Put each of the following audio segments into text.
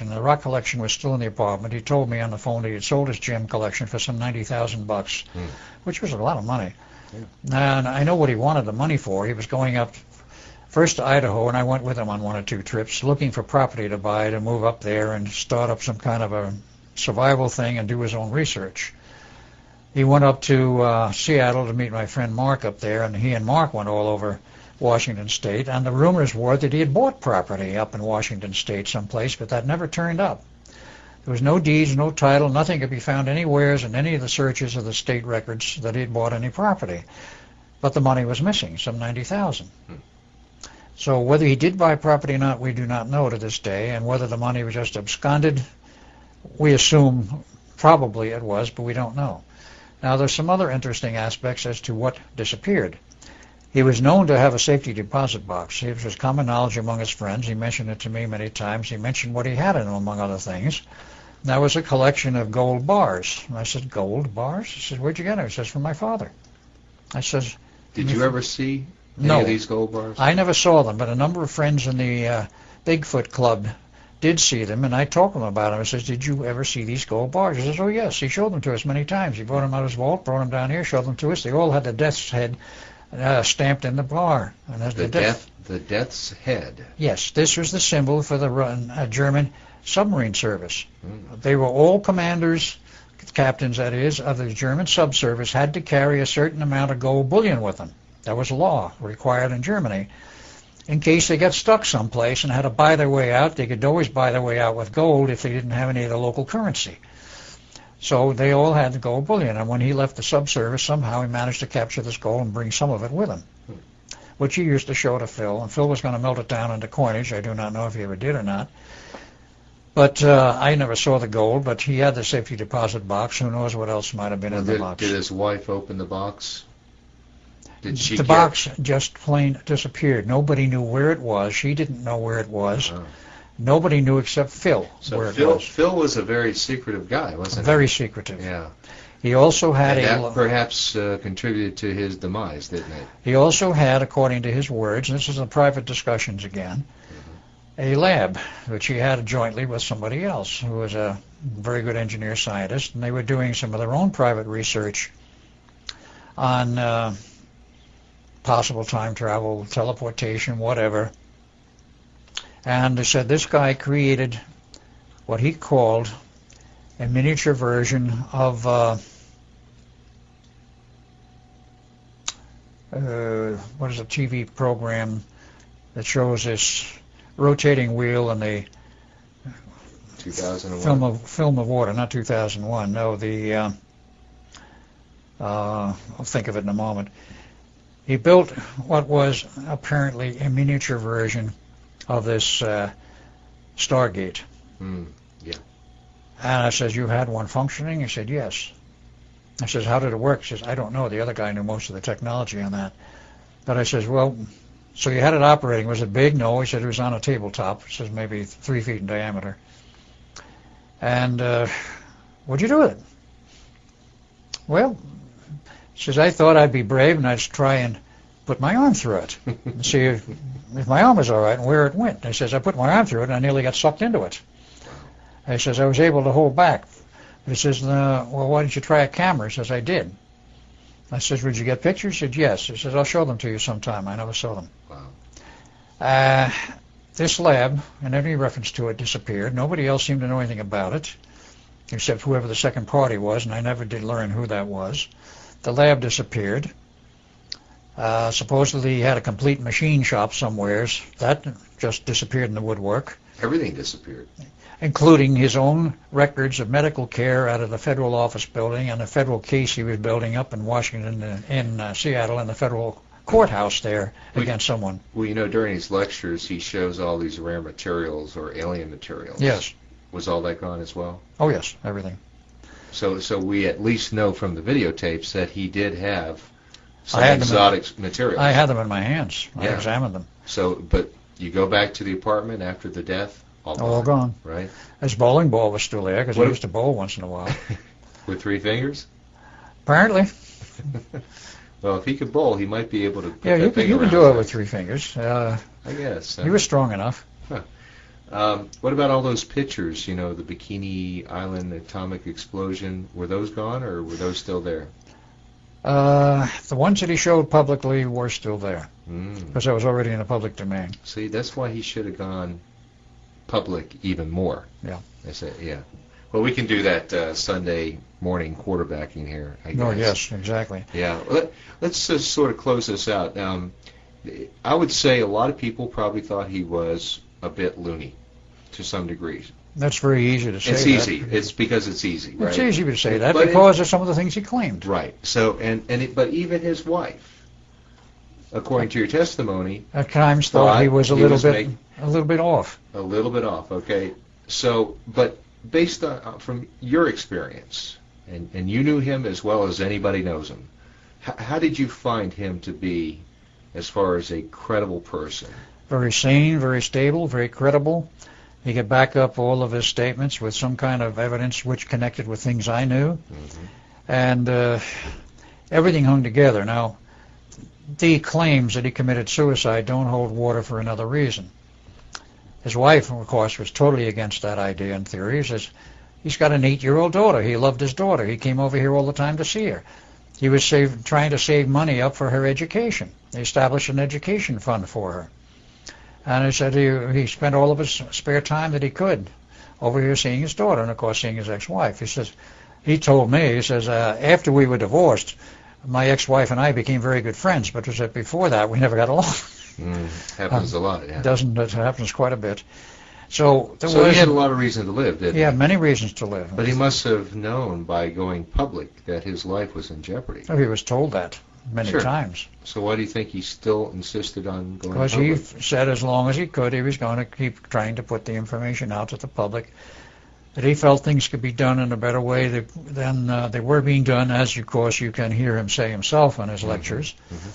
And the rock collection was still in the apartment. He told me on the phone that he had sold his gem collection for some $90,000, which was a lot of money. Yeah. And I know what he wanted the money for. He was going up first to Idaho, and I went with him on 1 or 2 trips, looking for property to buy to move up there and start up some kind of a survival thing and do his own research. He went up to Seattle to meet my friend Mark up there, and he and Mark went all over Washington State, and the rumors were that he had bought property up in Washington State someplace, but that never turned up. There was no deeds, no title, nothing could be found anywhere in any of the searches of the state records that he had bought any property. But the money was missing, some $90,000. So whether he did buy property or not, we do not know to this day, and whether the money was just absconded, we assume probably it was, but we don't know. Now there's some other interesting aspects as to what disappeared. He was known to have a safety deposit box. It was common knowledge among his friends. He mentioned it to me many times. He mentioned what he had in it, among other things. That was a collection of gold bars. And I said, gold bars? He said, where'd you get it? He says, from my father. I says, did you ever see any of these gold bars? I never saw them, but a number of friends in the Bigfoot Club did see them, and I talked to them about them. I says, did you ever see these gold bars? He says, oh, yes. He showed them to us many times. He brought them out of his vault, brought them down here, showed them to us. They all had the death's head stamped in the bar. And the death's head. Yes, this was the symbol for the German submarine service. They were all commanders, captains that is, of the German subservice had to carry a certain amount of gold bullion with them. That was a law required in Germany. In case they got stuck someplace and had to buy their way out, they could always buy their way out with gold if they didn't have any of the local currency. So they all had the gold bullion, and when he left the subservice, somehow he managed to capture this gold and bring some of it with him, which he used to show to Phil, and Phil was going to melt it down into coinage. I do not know if he ever did or not. But I never saw the gold, but he had the safety deposit box. Who knows what else might have been in the box. Did his wife open the box? Did she the box just plain disappeared. Nobody knew where it was. She didn't know where it was. Oh. Nobody knew except Phil where it was. Phil was a very secretive guy, wasn't he? Very secretive. Yeah. He also had that perhaps contributed to his demise, didn't it? He also had, according to his words, and this is in private discussions again, a lab which he had jointly with somebody else who was a very good engineer scientist, and they were doing some of their own private research on possible time travel, teleportation, whatever. And they said this guy created what he called a miniature version of what is a TV program that shows this rotating wheel and the 2001 film of water, not 2001. No, the I'll think of it in a moment. He built what was apparently a miniature version of this Stargate. Yeah. And I says, you had one functioning? He said, yes. I says, how did it work? He says, I don't know. The other guy knew most of the technology on that. But I says, well, so you had it operating. Was it big? No. He said it was on a tabletop. He says maybe 3 feet in diameter. And what'd you do with it? Well, he says, I thought I'd be brave and I'd try and put my arm through it and see if my arm was all right and where it went. He says, I put my arm through it and I nearly got sucked into it. He says, I was able to hold back. He says, well, why didn't you try a camera? He says, I did. I says, would you get pictures? He said, yes. He says, I'll show them to you sometime. I never saw them. Wow. This lab, and any reference to it, disappeared. Nobody else seemed to know anything about it, except whoever the second party was, and I never did learn who that was. The lab disappeared. Supposedly he had a complete machine shop somewheres. That just disappeared in the woodwork. Everything disappeared. Including his own records of medical care out of the federal office building and a federal case he was building up in Washington, in Seattle, in the federal courthouse there against someone. Well, you know, during his lectures, he shows all these rare materials or alien materials. Yes. Was all that gone as well? Oh, yes, everything. So we at least know from the videotapes that he did have some exotic materials. I had them in my hands. I examined them. So, but you go back to the apartment after the death, all gone. Right. His bowling ball was still there because he used to bowl once in a while. With 3 fingers? Apparently. Well, if he could bowl, he might be able to put you can do it with 3 fingers. I guess. He was strong enough. Huh. What about all those pictures, the Bikini Island atomic explosion? Were those gone, or were those still there? The ones that he showed publicly were still there, because that was already in the public domain. See, that's why he should have gone public even more. Yeah. I said, yeah. Well, we can do that Sunday morning quarterbacking here, I guess. Oh, yes, exactly. Yeah. Let's just sort of close this out. I would say a lot of people probably thought he was a bit loony to some degree. That's very easy to say. It's easy. It's because it's easy, right? It's easy to say that because of some of the things he claimed. Right. So, but even his wife, according to your testimony, at times thought he was a little bit off. A little bit off. Okay. So, but based on from your experience, and you knew him as well as anybody knows him, how did you find him to be, as far as a credible person? Very sane, very stable, very credible. He could back up all of his statements with some kind of evidence which connected with things I knew. Mm-hmm. And everything hung together. Now, the claims that he committed suicide don't hold water for another reason. His wife, of course, was totally against that idea and theory. He says, he's got an 8-year-old daughter. He loved his daughter. He came over here all the time to see her. He was trying to save money up for her education. He established an education fund for her. And he said he spent all of his spare time that he could over here seeing his daughter and, of course, seeing his ex-wife. He told me, after we were divorced, my ex-wife and I became very good friends, but before that we never got along. Happens a lot, yeah. It happens quite a bit. So he had a lot of reason to live, didn't he? He had many reasons to live. But he must have known by going public that his life was in jeopardy. Oh, he was told that many times. So why do you think he still insisted on going public? Because he said as long as he could, he was going to keep trying to put the information out to the public, that he felt things could be done in a better way than they were being done, as, of course, you can hear him say himself in his lectures. Mm-hmm.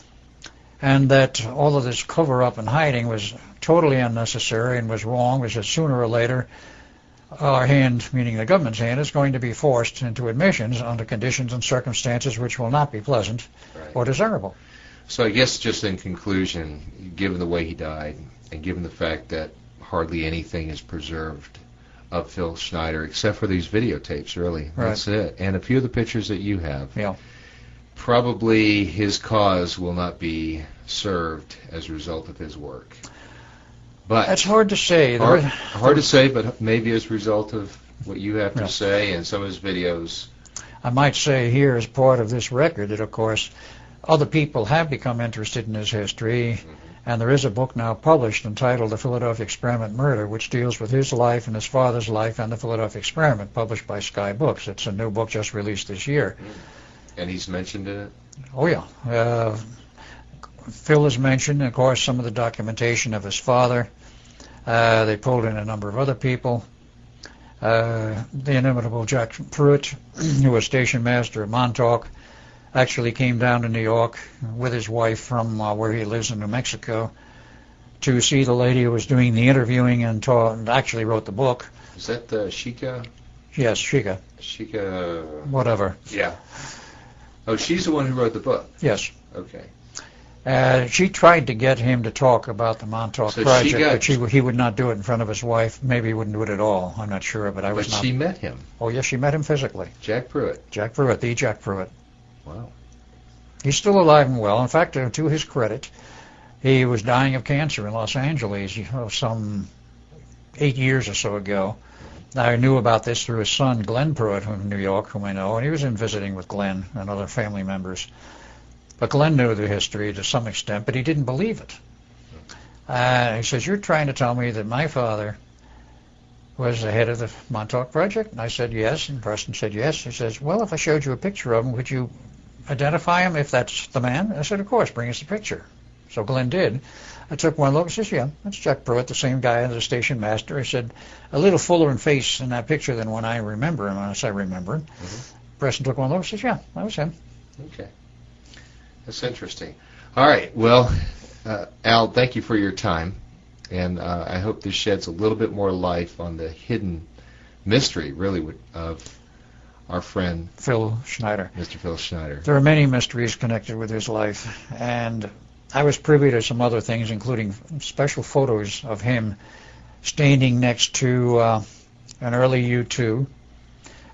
And that all of this cover-up and hiding was totally unnecessary and was wrong, because sooner or later our hand, meaning the government's hand, is going to be forced into admissions under conditions and circumstances which will not be pleasant or desirable. So I guess just in conclusion, given the way he died and given the fact that hardly anything is preserved of Phil Schneider except for these videotapes, really, that's it, and a few of the pictures that you have, probably his cause will not be served as a result of his work. But that's hard to say. Hard to say, but maybe as a result of what you have to say and some of his videos. I might say here, as part of this record, that, of course, other people have become interested in his history, and there is a book now published entitled The Philadelphia Experiment Murder, which deals with his life and his father's life and the Philadelphia Experiment, published by Sky Books. It's a new book just released this year. And he's mentioned in it? Oh, yeah. Phil is mentioned, and, of course, some of the documentation of his father. They pulled in a number of other people. The inimitable Jack Pruitt, who was station master at Montauk, actually came down to New York with his wife from where he lives in New Mexico to see the lady who was doing the interviewing and actually wrote the book. Is that Shika? Yes, Shika. Shika... Whatever. Yeah. Oh, she's the one who wrote the book? Yes. Okay. She tried to get him to talk about the Montauk Project, but he would not do it in front of his wife. Maybe he wouldn't do it at all. I'm not sure, but But she met him? Oh, yes, she met him physically. Jack Pruitt? Jack Pruitt, the Jack Pruitt. Wow. He's still alive and well. In fact, to his credit, he was dying of cancer in Los Angeles some 8 years or so ago. I knew about this through his son, Glenn Pruitt, from New York, whom I know, and he was in visiting with Glenn and other family members. But Glenn knew the history to some extent, but he didn't believe it. He says, "You're trying to tell me that my father was the head of the Montauk Project?" And I said, "Yes." And Preston said, "Yes." He says, "Well, if I showed you a picture of him, would you identify him if that's the man?" I said, "Of course, bring us the picture." So Glenn did. I took one look and says, "Yeah, that's Jack Pruitt, the same guy as the station master." I said, "A little fuller in face in that picture than when I remember him," unless I remember him. Mm-hmm. Preston took one look and says, "Yeah, that was him." Okay. That's interesting. All right. Well, Al, thank you for your time, and I hope this sheds a little bit more light on the hidden mystery, really, of our friend Phil Schneider. Mr. Phil Schneider. There are many mysteries connected with his life, and I was privy to some other things, including special photos of him standing next to an early U-2,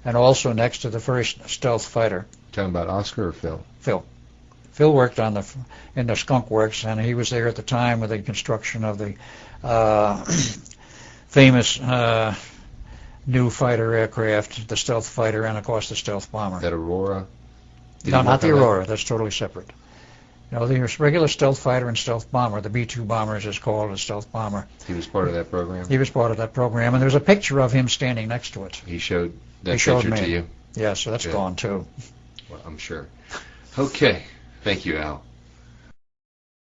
and also next to the first stealth fighter. Talking about Oscar or Phil? Phil. Phil worked in the Skunk Works, and he was there at the time with the construction of the famous new fighter aircraft, the stealth fighter, and of course the stealth bomber. That Aurora? No, not the Aurora. That's totally separate. No, the regular stealth fighter and stealth bomber, the B-2 bomber as it's called, a stealth bomber. He was part of that program? He was part of that program, and there's a picture of him standing next to it. He showed that showed picture me. to you? Yeah, so that's Good. gone too. Well, I'm sure. Okay. Thank you, Al.